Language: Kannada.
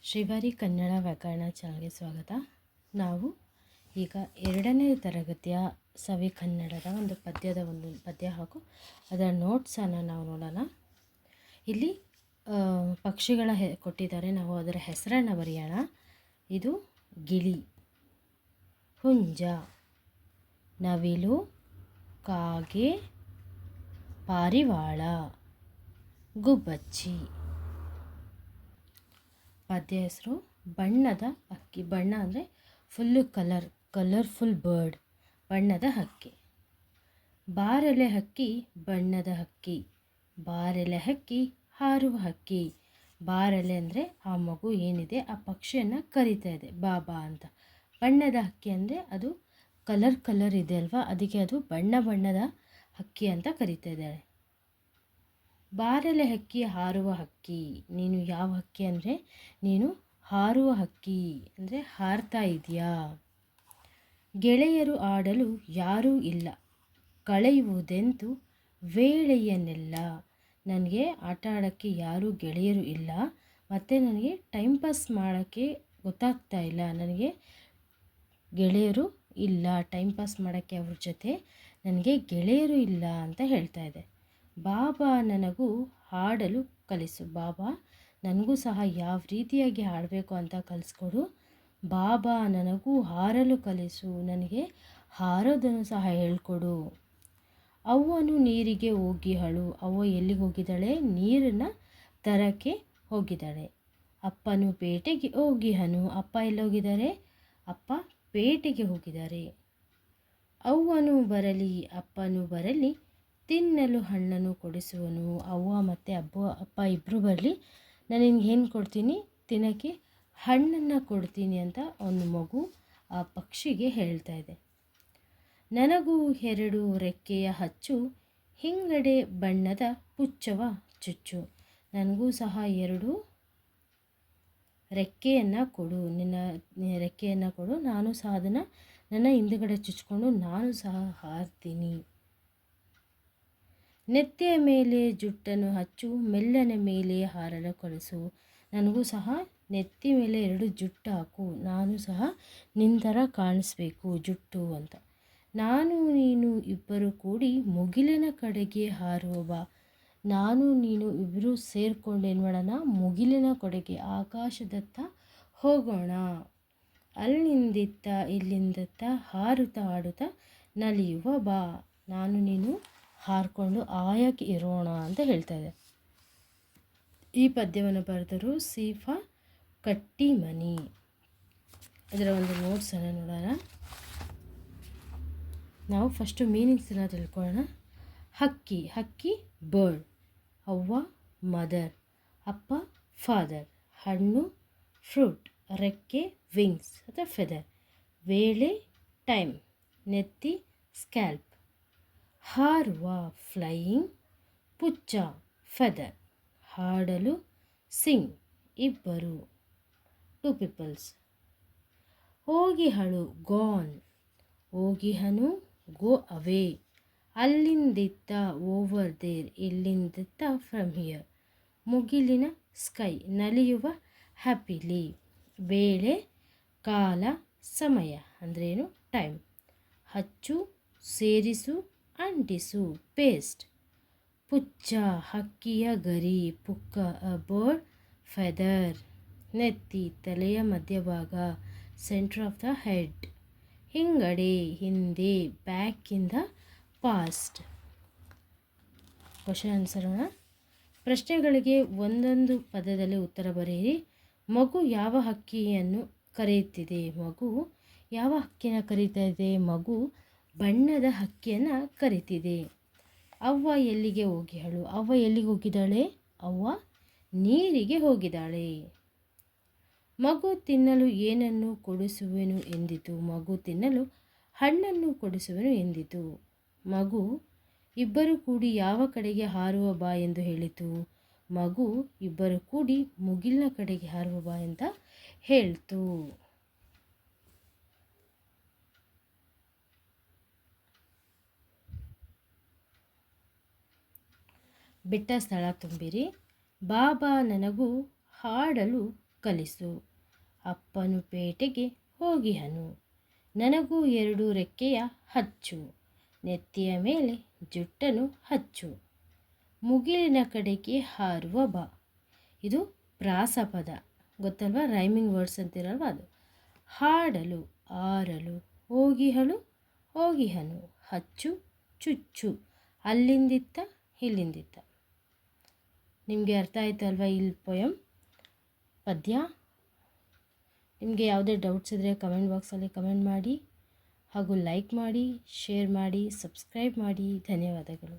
ಶ್ರೀವಾರಿ ಕನ್ನಡ ವ್ಯಾಕರಣ ಚಾನಲ್ಗೆ ಸ್ವಾಗತ. ನಾವು ಈಗ 2ನೇ ತರಗತಿಯ ಸವಿ ಕನ್ನಡದ ಒಂದು ಪದ್ಯ ಹಾಗೂ ಅದರ ನೋಟ್ಸನ್ನು ನಾವು ನೋಡೋಣ. ಇಲ್ಲಿ ಪಕ್ಷಿಗಳ ಕೊಟ್ಟಿದ್ದಾರೆ, ನಾವು ಅದರ ಹೆಸರನ್ನು ಬರೆಯೋಣ. ಇದು ಗಿಳಿ, ಹುಂಜ, ನವಿಲು, ಕಾಗೆ, ಪಾರಿವಾಳ, ಗುಬ್ಬಚ್ಚಿ. ಪದ್ಯ ಹೆಸರು ಬಣ್ಣದ ಹಕ್ಕಿ. ಬಣ್ಣ ಅಂದರೆ ಫುಲ್ಲು ಕಲರ್ಫುಲ್ ಬರ್ಡ್, ಬಣ್ಣದ ಹಕ್ಕಿ. ಬಾರೆಲೆ ಹಕ್ಕಿ ಬಣ್ಣದ ಹಕ್ಕಿ, ಬಾರೆಲೆ ಹಕ್ಕಿ ಹಾರುವ ಹಕ್ಕಿ. ಬಾರೆಲೆ ಅಂದರೆ ಆ ಮಗು ಏನಿದೆ ಆ ಪಕ್ಷಿಯನ್ನು ಕರಿತಾ ಇದೆ ಬಾಬಾ ಅಂತ. ಬಣ್ಣದ ಹಕ್ಕಿ ಅಂದರೆ ಅದು ಕಲರ್ ಇದೆ ಅಲ್ವಾ, ಅದಕ್ಕೆ ಅದು ಬಣ್ಣದ ಹಕ್ಕಿ ಅಂತ ಕರಿತಾ ಇದ್ದಾಳೆ. ಬಾರೆಲೆ ಹಕ್ಕಿ ಹಾರುವ ಹಕ್ಕಿ. ನೀನು ಯಾವ ಹಕ್ಕಿ ಅಂದರೆ ನೀನು ಹಾರುವ ಹಕ್ಕಿ ಅಂದರೆ ಹಾರ್ತಾ ಇದೆಯಾ. ಗೆಳೆಯರು ಆಡಲು ಯಾರೂ ಇಲ್ಲ, ಕಳೆಯುವುದೆಂತು ವೇಳೆಯನ್ನೆಲ್ಲ. ನನಗೆ ಆಟ ಆಡೋಕ್ಕೆ ಯಾರೂ ಗೆಳೆಯರು ಇಲ್ಲ, ಮತ್ತು ನನಗೆ ಟೈಮ್ ಪಾಸ್ ಮಾಡೋಕ್ಕೆ ಗೊತ್ತಾಗ್ತಾ ಇಲ್ಲ. ನನಗೆ ಗೆಳೆಯರು ಇಲ್ಲ, ಟೈಮ್ ಪಾಸ್ ಮಾಡೋಕ್ಕೆ ಅವ್ರ ಜೊತೆ ನನಗೆ ಗೆಳೆಯರು ಇಲ್ಲ ಅಂತ ಹೇಳ್ತಾ ಇದೆ. ಬಾಬಾ ನನಗೂ ಹಾಡಲು ಕಲಿಸು. ಬಾಬಾ ನನಗೂ ಸಹ ಯಾವ ರೀತಿಯಾಗಿ ಹಾಡಬೇಕು ಅಂತ ಕಲಿಸ್ಕೊಡು. ಬಾಬಾ ನನಗೂ ಹಾರಲು ಕಲಿಸು, ನನಗೆ ಹಾರೋದನ್ನು ಸಹ ಹೇಳ್ಕೊಡು. ಅವ್ವನು ನೀರಿಗೆ ಹೋಗಿಹಳು. ಅವ್ವ ಎಲ್ಲಿಗೆ ಹೋಗಿದ್ದಾಳೆ? ನೀರನ್ನು ತರಕ್ಕೆ ಹೋಗಿದ್ದಾಳೆ. ಅಪ್ಪನು ಪೇಟೆಗೆ ಹೋಗಿಹನು. ಅಪ್ಪ ಎಲ್ಲೋಗಿದ್ದಾರೆ? ಅಪ್ಪ ಪೇಟೆಗೆ ಹೋಗಿದ್ದಾರೆ. ಅವ್ವನು ಬರಲಿ ಅಪ್ಪನು ಬರಲಿ, ತಿನ್ನಲು ಹಣ್ಣನ್ನು ಕೊಡಿಸುವನು. ಅವ್ವ ಮತ್ತು ಅಪ್ಪ ಇಬ್ಬರು ಬರಲಿ, ನಾನು ನಿನಗೆ ಏನು ಕೊಡ್ತೀನಿ? ತಿನ್ನೋಕ್ಕೆ ಹಣ್ಣನ್ನು ಕೊಡ್ತೀನಿ ಅಂತ ಒಂದು ಮಗು ಆ ಪಕ್ಷಿಗೆ ಹೇಳ್ತಾ ಇದೆ. ನನಗೂ 2 ರೆಕ್ಕೆಯ ಹಚ್ಚು, ಹಿಂಗಡೆ ಬಣ್ಣದ ಪುಚ್ಚವ ಚುಚ್ಚು. ನನಗೂ ಸಹ 2 ರೆಕ್ಕೆಯನ್ನು ಕೊಡು, ನಿನ್ನ ರೆಕ್ಕೆಯನ್ನು ಕೊಡು, ನಾನು ಸಹ ಅದನ್ನು ನನ್ನ ಹಿಂದುಗಡೆ ಚುಚ್ಕೊಂಡು ನಾನು ಸಹ ಹಾರ್ತೀನಿ. ನೆತ್ತಿಯ ಮೇಲೆ ಜುಟ್ಟನ್ನು ಹಚ್ಚು, ಮೆಲ್ಲನ ಮೇಲೆ ಹಾರಲು ಕಲಿಸು. ನನಗೂ ಸಹ ನೆತ್ತಿ ಮೇಲೆ 2 ಜುಟ್ಟು ಹಾಕು, ನಾನು ಸಹ ನಿನ್ನ ಥರ ಕಾಣಿಸ್ಬೇಕು ಜುಟ್ಟು ಅಂತ. ನಾನು ನೀನು ಇಬ್ಬರು ಕೂಡಿ ಮುಗಿಲಿನ ಕಡೆಗೆ ಹಾರುವ ಬಾ. ನಾನು ನೀನು ಇಬ್ಬರು ಸೇರಿಕೊಂಡು ಏನು ಮಾಡೋಣ? ಮುಗಿಲಿನ ಕಡೆಗೆ, ಆಕಾಶದತ್ತ ಹೋಗೋಣ. ಅಲ್ಲಿಂದಿತ್ತ ಇಲ್ಲಿಂದತ್ತ ಹಾರುತ್ತಾ ಆಡುತ್ತಾ ನಲಿಯುವ ಬಾ. ನಾನು ನೀನು ಹಾರಿಕೊಂಡು ಆಯಾಗಿ ಇರೋಣ ಅಂತ ಹೇಳ್ತಾ ಇದೆ. ಈ ಪದ್ಯವನ್ನು ಬರೆದರು ಸೀಫಾ ಕಟ್ಟಿಮನಿ. ಇದರ ಒಂದು ನೋಟ್ಸನ್ನು ನೋಡೋಣ. ನಾವು ಫಸ್ಟು ಮೀನಿಂಗ್ಸನ್ನು ತಿಳ್ಕೊಳ್ಳೋಣ. ಹಕ್ಕಿ, ಹಕ್ಕಿ ಬರ್ಡ್. ಅವ್ವ ಮದರ್, ಅಪ್ಪ ಫಾದರ್. ಹಣ್ಣು ಫ್ರೂಟ್, ರೆಕ್ಕೆ ವಿಂಗ್ಸ್ ಅಥವಾ ಫೆದರ್. ವೇಳೆ ಟೈಮ್, ನೆತ್ತಿ ಸ್ಕ್ಯಾಲ್ಪ್. ಹಾರುವ ಫ್ಲೈಯಿಂಗ್, ಪುಚ್ಚ ಫೆದರ್. ಹಾಡಲು ಸಿಂಗ್, ಇಬ್ಬರು 2 ಪೀಪಲ್ಸ್. ಹೋಗಿಹಳು ಗಾನ್, ಹೋಗಿಹನು ಗೋ ಅವೇ. ಅಲ್ಲಿಂದಿತ್ತ ಓವರ್ ದೇರ್, ಇಲ್ಲಿಂದಿತ್ತ ಫ್ರಮ್ ಹಿಯರ್. ಮುಗಿಲಿನ ಸ್ಕೈ, ನಲಿಯುವ ಹ್ಯಾಪಿಲಿ. ವೇಳೆ ಕಾಲ ಸಮಯ ಅಂದ್ರೇನು? ಟೈಮ್. ಹಚ್ಚು ಸೇರಿಸು ಅಂಟಿಸು ಪೇಸ್ಟ್. ಪುಚ್ಚ ಹಕ್ಕಿಯ ಗರಿ, ಪುಕ್ಕ ಬರ್ಡ್ ಫೆದರ್. ನೆತ್ತಿ ತಲೆಯ ಮಧ್ಯಭಾಗ, ಸೆಂಟರ್ ಆಫ್ ದ ಹೆಡ್. ಹಿಂಗಡೆ ಹಿಂದೆ, back in the past. Question ಆನ್ಸರೋಣ. ಪ್ರಶ್ನೆಗಳಿಗೆ ಒಂದೊಂದು ಪದದಲ್ಲಿ ಉತ್ತರ ಬರೆಯಿರಿ. ಮಗು ಯಾವ ಹಕ್ಕಿಯನ್ನು ಕರೆಯುತ್ತಿದೆ? ಮಗು ಯಾವ ಹಕ್ಕಿನ ಕರೀತಾ ಇದೆ? ಮಗು ಬಣ್ಣದ ಹಕ್ಕಿಯನ್ನು ಕರೀತಿದೆ. ಅವ್ವ ಎಲ್ಲಿಗೆ ಹೋಗಿಹಳು? ಅವ್ವ ಎಲ್ಲಿಗೆ ಹೋಗಿದ್ದಾಳೆ? ಅವ್ವ ನೀರಿಗೆ ಹೋಗಿದ್ದಾಳೆ. ಮಗು ತಿನ್ನಲು ಏನನ್ನು ಕೊಡಿಸುವೆನು ಎಂದಿತು? ಮಗು ತಿನ್ನಲು ಹಣ್ಣನ್ನು ಕೊಡಿಸುವೆನು ಎಂದಿತು. ಮಗು ಇಬ್ಬರು ಕೂಡಿ ಯಾವ ಕಡೆಗೆ ಹಾರುವ ಬಾ ಎಂದು ಹೇಳಿತು? ಮಗು ಇಬ್ಬರು ಕೂಡಿ ಮುಗಿಲಿನ ಕಡೆಗೆ ಹಾರುವ ಬಾ ಅಂತ ಹೇಳ್ತು. ಬಿಟ್ಟ ಸ್ಥಳ ತುಂಬಿರಿ. ಬಾಬಾ ನನಗೂ ಹಾಡಲು ಕಲಿಸು. ಅಪ್ಪನು ಪೇಟೆಗೆ ಹೋಗಿಹನು, ನನಗೂ 2 ರೆಕ್ಕೆಯ ಹಚ್ಚು. ನೆತ್ತಿಯ ಮೇಲೆ ಜುಟ್ಟನು ಹಚ್ಚು, ಮುಗಿಲಿನ ಕಡೆಗೆ ಹಾರುವ ಬಾ. ಇದು ಪ್ರಾಸಪದ, ಗೊತ್ತಲ್ವಾ? ರೈಮಿಂಗ್ ವರ್ಡ್ಸ್ ಅಂತಿರಲ್ವ ಅದು. ಹಾಡಲು ಆರಲು ಹೋಗಿಹಳು ಹೋಗಿಹನು, ಹಚ್ಚು ಚುಚ್ಚು, ಅಲ್ಲಿಂದಿತ್ತ ಇಲ್ಲಿಂದಿತ್ತ. ನಿಮಗೆ ಅರ್ಥ ಆಯ್ತಲ್ವ ಈ ಪೊಯಮ್ ಪದ್ಯ? ನಿಮಗೆ ಯಾವುದೇ ಡೌಟ್ಸ್ ಇದ್ದರೆ ಕಮೆಂಟ್ ಬಾಕ್ಸಲ್ಲಿ ಕಮೆಂಟ್ ಮಾಡಿ, ಹಾಗೂ ಲೈಕ್ ಮಾಡಿ, ಶೇರ್ ಮಾಡಿ, ಸಬ್ಸ್ಕ್ರೈಬ್ ಮಾಡಿ. ಧನ್ಯವಾದಗಳು.